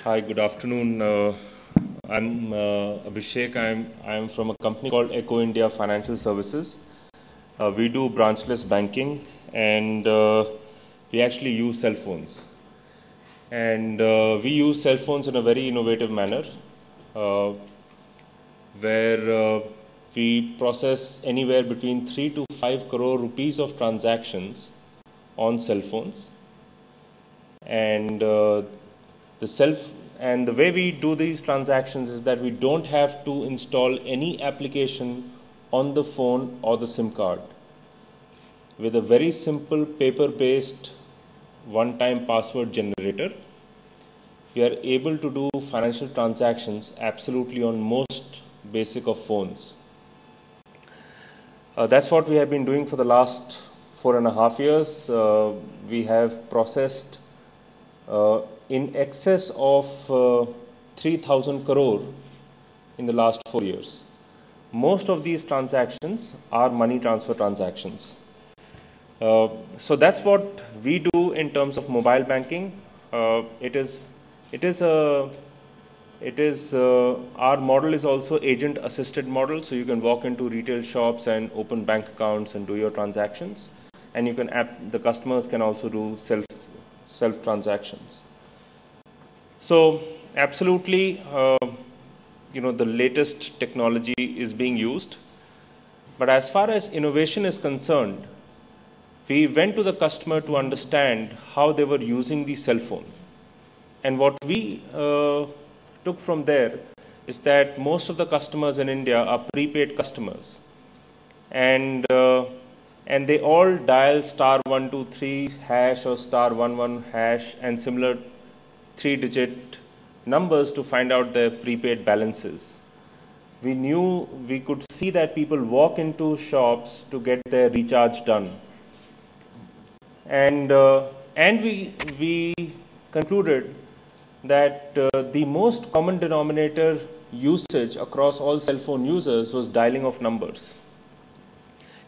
Hi, good afternoon. I'm Abhishek. I'm from a company called Echo India Financial Services. We do branchless banking, and we actually use cell phones. And we use cell phones in a very innovative manner, uh, where we process anywhere between 3 to 5 crore rupees of transactions on cell phones, and the self and the way we do these transactions is that we don't have to install any application on the phone or the SIM card. With a very simple paper based one time password generator, we are able to do financial transactions absolutely on most basic of phones. That's what we have been doing for the last 4.5 years. We have processed in excess of 3,000 crore in the last 4 years. Most of these transactions are money transfer transactions. So that's what we do in terms of mobile banking. It is our model is also agent assisted model, so you can walk into retail shops and open bank accounts and do your transactions, and the customers can also do self transactions. So absolutely, the latest technology is being used. But as far as innovation is concerned, we went to the customer to understand how they were using the cell phone. And what we took from there is that most of the customers in India are prepaid customers. And they all dial *123# or *11# and similar 3-digit numbers to find out their prepaid balances. We could see that people walk into shops to get their recharge done, and we concluded that the most common denominator usage across all cell phone users was dialing of numbers.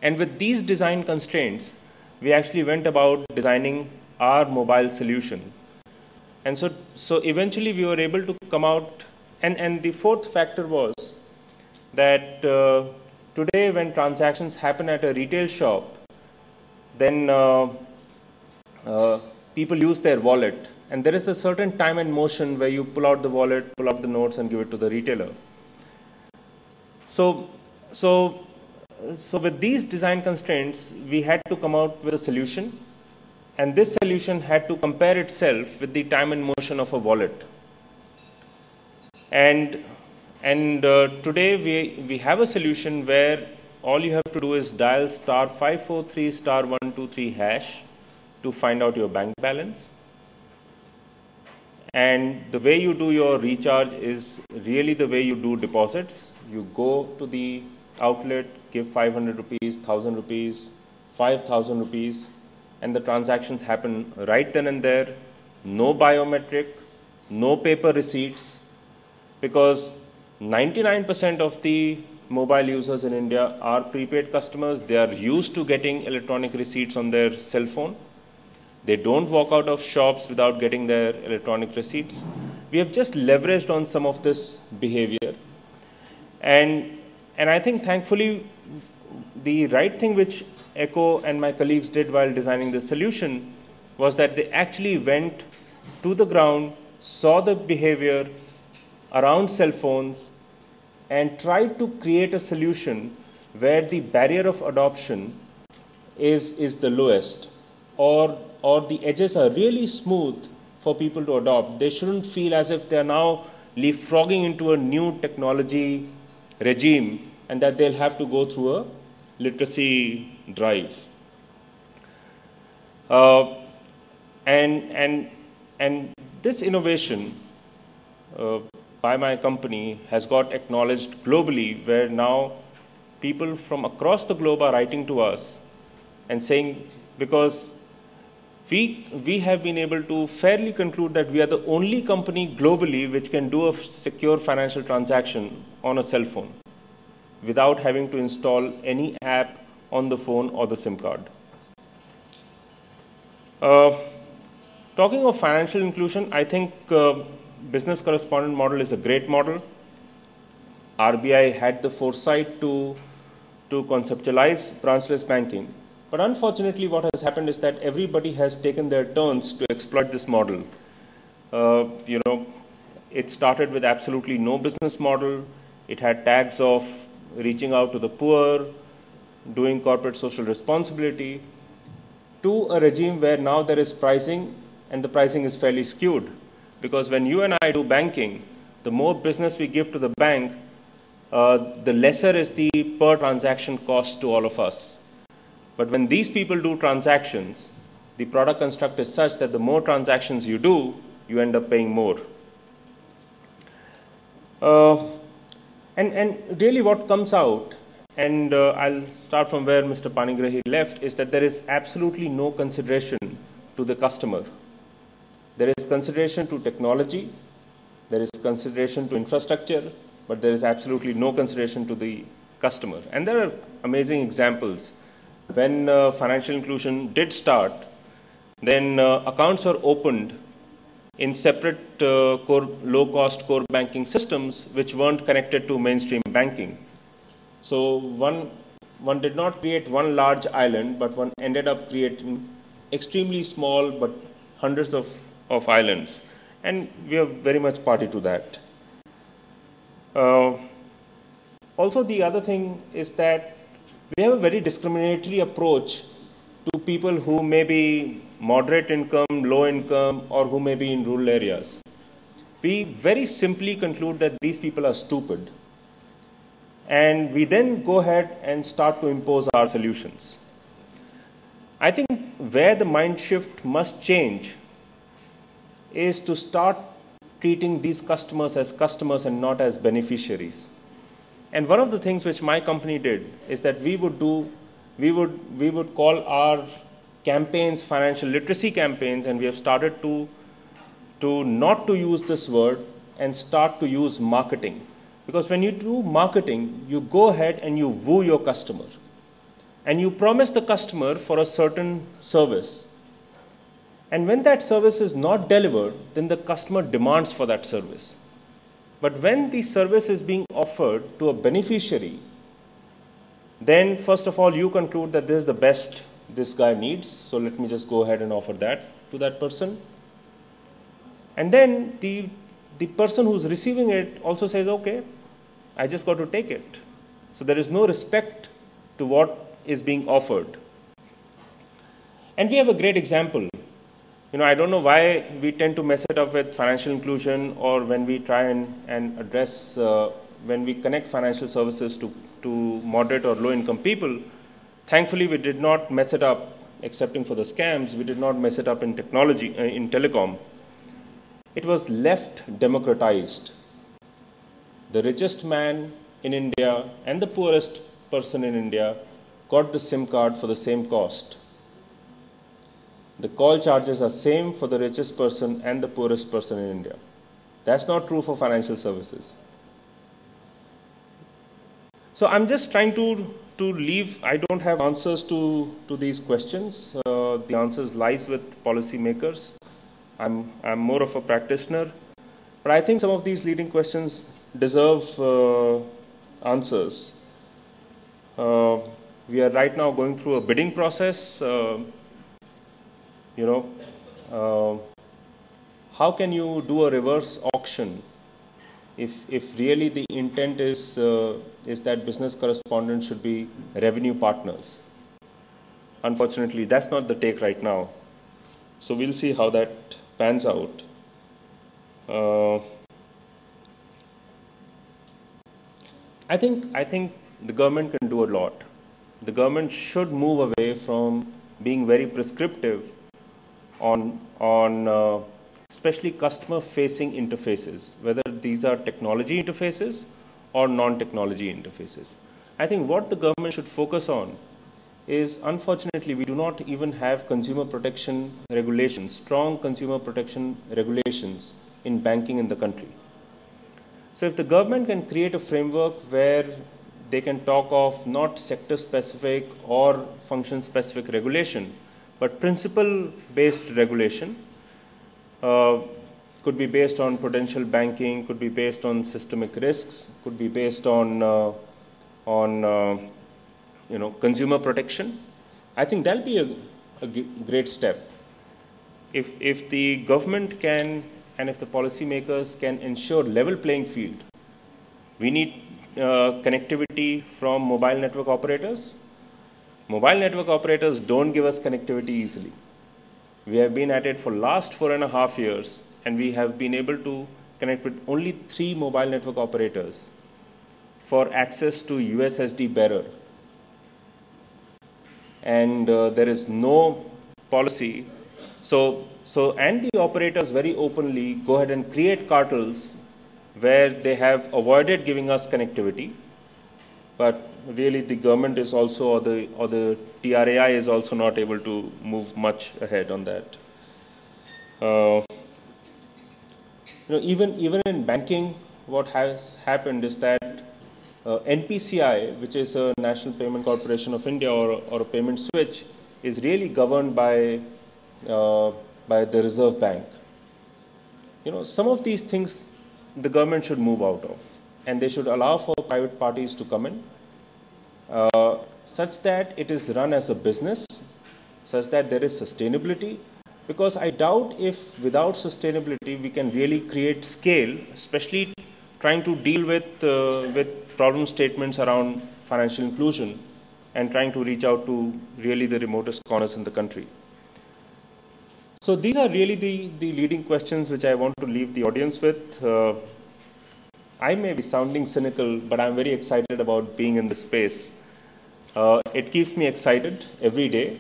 And with these design constraints, we actually went about designing our mobile solution. And so eventually we were able to come out, and the fourth factor was that today when transactions happen at a retail shop, then people use their wallet. And there is a certain time and motion where you pull out the wallet, pull out the notes, and give it to the retailer. So with these design constraints, we had to come out with a solution, and this solution had to compare itself with the time and motion of a wallet. And today we have a solution where all you have to do is dial *543 *123# to find out your bank balance. And the way you do your recharge is really the way you do deposits. You go to the outlet, give 500 rupees, 1,000 rupees, 5,000 rupees, and the transactions happen right then and there. No biometric, no paper receipts, because 99% of the mobile users in India are prepaid customers. They are used to getting electronic receipts on their cell phone. They don't walk out of shops without getting their electronic receipts. We have just leveraged on some of this behavior. And I think thankfully the right thing which Echo and my colleagues did while designing the solution was that they actually went to the ground, saw the behavior around cell phones, and tried to create a solution where the barrier of adoption is the lowest, or the edges are really smooth for people to adopt. They shouldn't feel as if they are now leapfrogging into a new technology regime and that they'll have to go through a literacy drive. And this innovation by my company has got acknowledged globally, where now people from across the globe are writing to us and saying, because we have been able to fairly conclude that we are the only company globally which can do a secure financial transaction on a cell phone without having to install any app on the phone or the SIM card. Talking of financial inclusion, I think business correspondent model is a great model. RBI had the foresight to conceptualize branchless banking. But unfortunately, what has happened is that everybody has taken their turns to exploit this model. It started with absolutely no business model. It had tags of reaching out to the poor, doing corporate social responsibility, to a regime where now there is pricing, and the pricing is fairly skewed. Because when you and I do banking, the more business we give to the bank, the lesser is the per transaction cost to all of us. But when these people do transactions, the product construct is such that the more transactions you do, you end up paying more. And really what comes out, and I'll start from where Mr. Panigrahi left, is that there is absolutely no consideration to the customer. There is consideration to technology, there is consideration to infrastructure, but there is absolutely no consideration to the customer. And there are amazing examples. When financial inclusion did start, then accounts were opened in separate low-cost core banking systems which weren't connected to mainstream banking. So one did not create one large island, but one ended up creating extremely small but hundreds of islands. And we are very much party to that. Also, the other thing is that we have a very discriminatory approach to people who may be moderate income, low income, or who may be in rural areas. We very simply conclude that these people are stupid. And we then go ahead and start to impose our solutions. I think where the mind shift must change is to start treating these customers as customers and not as beneficiaries. And one of the things which my company did is that we would call our campaigns financial literacy campaigns, and we have started to not to use this word and start to use marketing. Because when you do marketing, you go ahead and you woo your customer. And you promise the customer for a certain service. And when that service is not delivered, then the customer demands for that service. But when the service is being offered to a beneficiary, then first of all, you conclude that this is the best this guy needs, so let me just go ahead and offer that to that person. And then the person who's receiving it also says, okay, I just got to take it. So there is no respect to what is being offered. And we have a great example. I don't know why we tend to mess it up with financial inclusion, or when we try and address, when we connect financial services to moderate or low income people. Thankfully, we did not mess it up, excepting for the scams. We did not mess it up in technology, in telecom. It was left democratized. The richest man in India and the poorest person in India got the SIM card for the same cost. The call charges are same for the richest person and the poorest person in India. That's not true for financial services. So I'm just trying to leave. I don't have answers to these questions. The answers lies with policymakers. I'm more of a practitioner. But I think some of these leading questions deserve answers. We are right now going through a bidding process. How can you do a reverse auction if really the intent is that business correspondents should be revenue partners? Unfortunately, that's not the take right now. So we'll see how that pans out. I think the government can do a lot. The government should move away from being very prescriptive on especially customer-facing interfaces, whether these are technology interfaces or non-technology interfaces. I think what the government should focus on is, unfortunately, we do not even have consumer protection regulations, strong consumer protection regulations in banking in the country. So if the government can create a framework where they can talk of not sector-specific or function-specific regulation, but principle-based regulation, could be based on prudential banking, could be based on systemic risks, could be based on consumer protection. I think that'll be a great step. If the government can and if the policymakers can ensure level playing field, we need connectivity from mobile network operators. Mobile network operators don't give us connectivity easily. We have been at it for last 4.5 years, and we have been able to connect with only 3 mobile network operators for access to USSD bearer. And there is no policy. And the operators very openly go ahead and create cartels where they have avoided giving us connectivity, but really the government is also, or the TRAI is also not able to move much ahead on that. Even in banking, what has happened is that NPCI, which is a National Payment Corporation of India, or a payment switch, is really governed by the Reserve Bank. Some of these things the government should move out of, and they should allow for private parties to come in, such that it is run as a business, such that there is sustainability. Because I doubt if without sustainability we can really create scale, especially trying to deal with problem statements around financial inclusion and trying to reach out to really the remotest corners in the country. So these are really the leading questions which I want to leave the audience with. I may be sounding cynical, but I'm very excited about being in this space. It keeps me excited every day.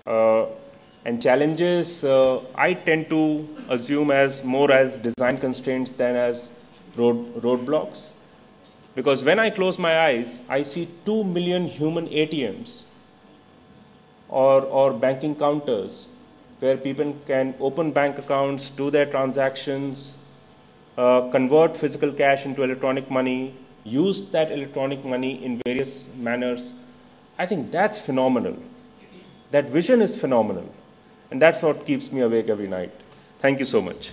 And challenges, I tend to assume as more as design constraints than as roadblocks. Because when I close my eyes, I see 2 million human ATMs or banking counters where people can open bank accounts, do their transactions, convert physical cash into electronic money, use that electronic money in various manners. I think that's phenomenal. That vision is phenomenal. And that's what keeps me awake every night. Thank you so much.